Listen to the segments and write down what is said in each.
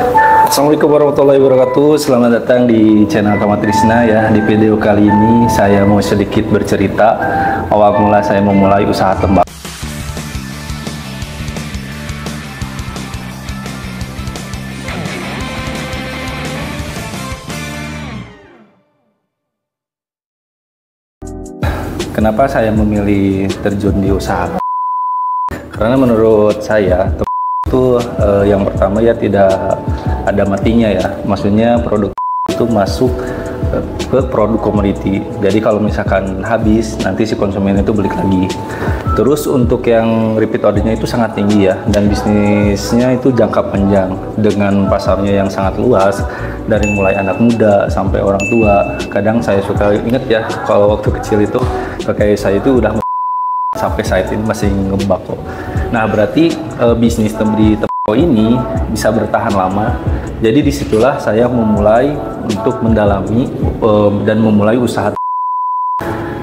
Assalamualaikum warahmatullahi wabarakatuh. Selamat datang di channel Tama Trisna ya. Di video kali ini saya mau sedikit bercerita awal mula saya memulai usaha tembakau. Kenapa saya memilih terjun di usaha? Karena menurut saya itu yang pertama ya tidak ada matinya ya, maksudnya produk itu masuk ke produk komoditi. Jadi kalau misalkan habis nanti si konsumen itu beli lagi. Terus untuk yang repeat ordernya itu sangat tinggi ya, dan bisnisnya itu jangka panjang dengan pasarnya yang sangat luas, dari mulai anak muda sampai orang tua. Kadang saya suka inget ya kalau waktu kecil itu kakek saya itu udah sampai saat ini masih ngebako. Nah berarti bisnis di tembakau ini bisa bertahan lama. Jadi disitulah saya memulai untuk mendalami dan memulai usaha.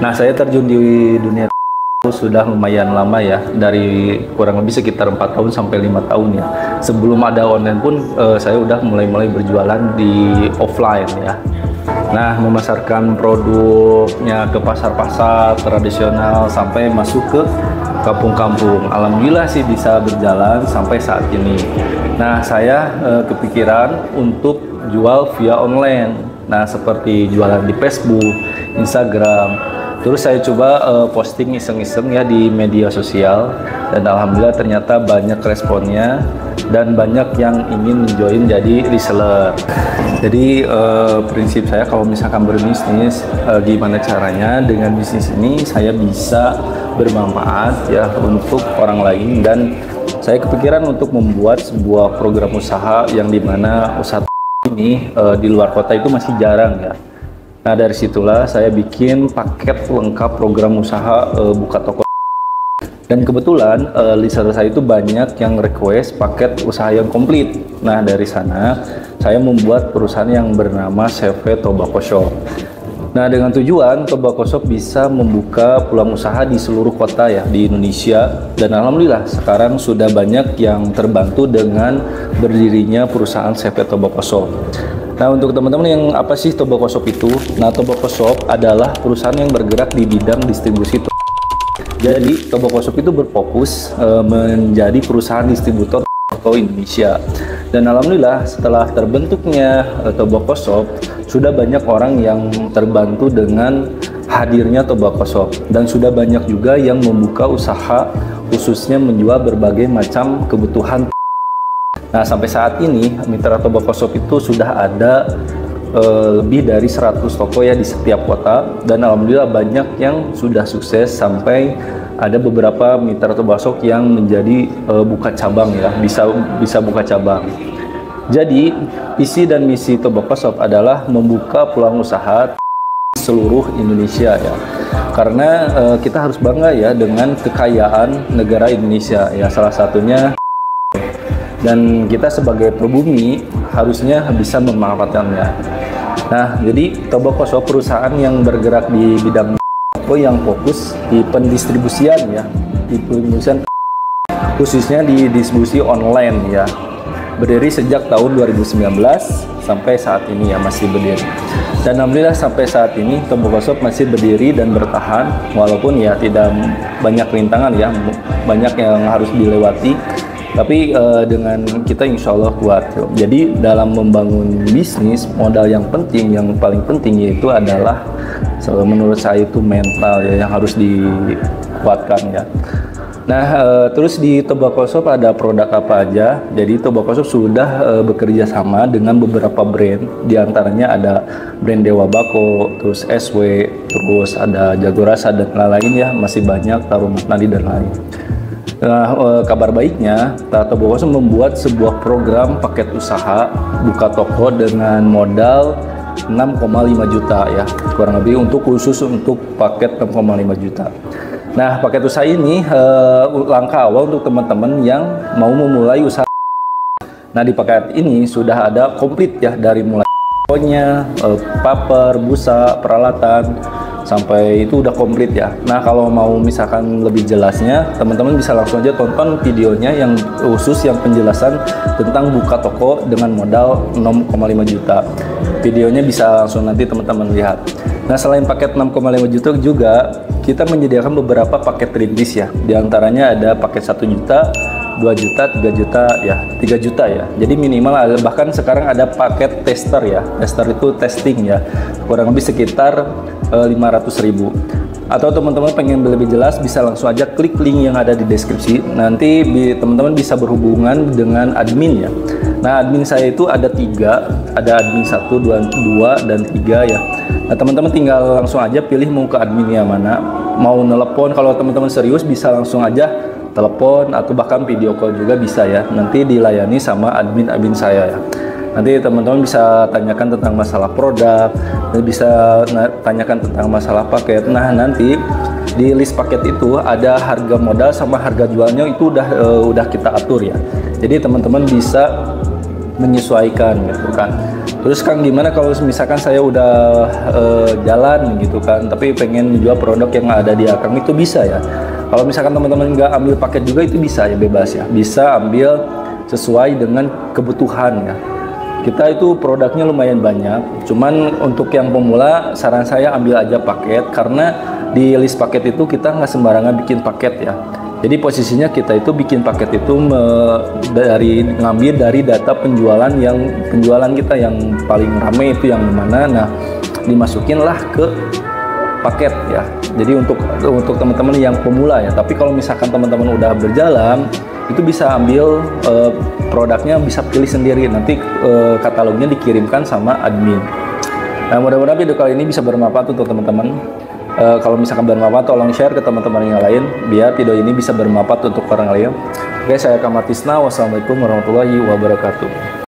Nah saya terjun di dunia sudah lumayan lama ya, dari kurang lebih sekitar 4 tahun sampai 5 tahun ya. Sebelum ada online pun saya udah mulai berjualan di offline ya. Nah, memasarkan produknya ke pasar-pasar tradisional sampai masuk ke kampung-kampung. Alhamdulillah sih bisa berjalan sampai saat ini. Nah, saya kepikiran untuk jual via online. Nah, seperti jualan di Facebook, Instagram. Terus saya coba posting iseng-iseng ya di media sosial, dan alhamdulillah ternyata banyak responnya dan banyak yang ingin menjoin jadi reseller. Jadi prinsip saya kalau misalkan berbisnis, gimana caranya dengan bisnis ini saya bisa bermanfaat ya untuk orang lain. Dan saya kepikiran untuk membuat sebuah program usaha yang dimana usaha ini di luar kota itu masih jarang ya. Nah dari situlah saya bikin paket lengkap program usaha buka toko. Dan kebetulan listener saya itu banyak yang request paket usaha yang komplit. Nah dari sana saya membuat perusahaan yang bernama CV Tobacco Shop. Nah dengan tujuan Tobacco Shop bisa membuka peluang usaha di seluruh kota ya di Indonesia. Dan alhamdulillah sekarang sudah banyak yang terbantu dengan berdirinya perusahaan CV Tobacco Shop. Nah untuk teman-teman yang apa sih Tobacco Shop itu? Nah Tobacco Shop adalah perusahaan yang bergerak di bidang distribusi. Jadi Tobacco Shop itu berfokus menjadi perusahaan distributor tobacco Indonesia. Dan alhamdulillah setelah terbentuknya Tobacco Shop, sudah banyak orang yang terbantu dengan hadirnya Tobacco Shop, dan sudah banyak juga yang membuka usaha khususnya menjual berbagai macam kebutuhan. Nah sampai saat ini mitra Tobacco Shop itu sudah ada lebih dari 100 toko ya di setiap kota, dan alhamdulillah banyak yang sudah sukses sampai ada beberapa mitra Tobacco Shop yang menjadi buka cabang ya, bisa buka cabang. Jadi visi dan misi Tobacco Shop adalah membuka peluang usaha seluruh Indonesia ya, karena kita harus bangga ya dengan kekayaan negara Indonesia ya, salah satunya. Dan kita sebagai pribumi harusnya bisa memanfaatkannya. Nah, jadi Tobacco Shop perusahaan yang bergerak di bidang toko yang fokus di pendistribusian ya, di pendistribusian khususnya di distribusi online ya. Berdiri sejak tahun 2019 sampai saat ini ya masih berdiri. Dan alhamdulillah sampai saat ini Tobacco Shop masih berdiri dan bertahan, walaupun ya tidak banyak rintangan ya, banyak yang harus dilewati. Tapi dengan kita insya Allah kuat. Jadi dalam membangun bisnis, modal yang penting, yang paling penting yaitu adalah menurut saya itu mental ya, yang harus dikuatkan ya. Nah terus di Tobacco Shop ada produk apa aja? Jadi Tobacco Shop sudah bekerja sama dengan beberapa brand. Di antaranya ada brand Dewa Bako, terus SW, terus ada Jago Rasa dan lain-lain ya, masih banyak, Taruh Nadi dan lain. Nah, kabar baiknya, Tobacco Shop membuat sebuah program paket usaha buka toko dengan modal 6,5 juta ya, kurang lebih khusus untuk paket 6,5 juta. Nah, paket usaha ini langkah awal untuk teman-teman yang mau memulai usaha. Nah, di paket ini sudah ada komplit ya, dari mulai paper, busa, peralatan, sampai itu udah komplit ya. Nah, kalau mau misalkan lebih jelasnya, teman-teman bisa langsung aja tonton videonya yang khusus yang penjelasan tentang buka toko dengan modal 6,5 juta. Videonya bisa langsung nanti teman-teman lihat. Nah, selain paket 6,5 juta juga kita menyediakan beberapa paket rintis ya. Di antaranya ada paket 1 juta, 2 juta, 3 juta ya, 3 juta ya. Jadi minimal ada, bahkan sekarang ada paket tester ya. Tester itu testing ya. Kurang lebih sekitar 500.000. Atau teman-teman pengen lebih jelas bisa langsung aja klik link yang ada di deskripsi. Nanti teman-teman bisa berhubungan dengan admin ya. Nah, admin saya itu ada 3, ada admin 1, 2, dan 3 ya. Nah, teman-teman tinggal langsung aja pilih mau ke adminnya mana. Mau nelpon, kalau teman-teman serius bisa langsung aja telepon atau bahkan video call juga bisa ya. Nanti dilayani sama admin saya ya. Nanti teman-teman bisa tanyakan tentang masalah produk, dan bisa tanyakan tentang masalah paket. Nah, nanti di list paket itu ada harga modal sama harga jualnya itu udah kita atur ya. Jadi teman-teman bisa menyesuaikan gitu kan. Terus Kang, gimana kalau misalkan saya udah jalan gitu kan, tapi pengen jual produk yang ada di Akang, itu bisa ya? Kalau misalkan teman-teman nggak ambil paket juga itu bisa ya, bebas ya. Bisa ambil sesuai dengan kebutuhan ya. Kita itu produknya lumayan banyak, cuman untuk yang pemula saran saya ambil aja paket, karena di list paket itu kita nggak sembarangan bikin paket ya. Jadi posisinya kita itu bikin paket itu ngambil dari data penjualan kita yang paling rame itu yang mana, nah dimasukinlah ke paket ya. Jadi untuk teman-teman yang pemula ya. Tapi kalau misalkan teman-teman udah berjalan, itu bisa ambil produknya, bisa pilih sendiri, nanti katalognya dikirimkan sama admin. Nah, mudah-mudahan video kali ini bisa bermanfaat untuk teman-teman. Kalau misalkan bermanfaat, tolong share ke teman-teman yang lain biar video ini bisa bermanfaat untuk orang lain. Oke, saya Kamatisna. Wassalamualaikum warahmatullahi wabarakatuh.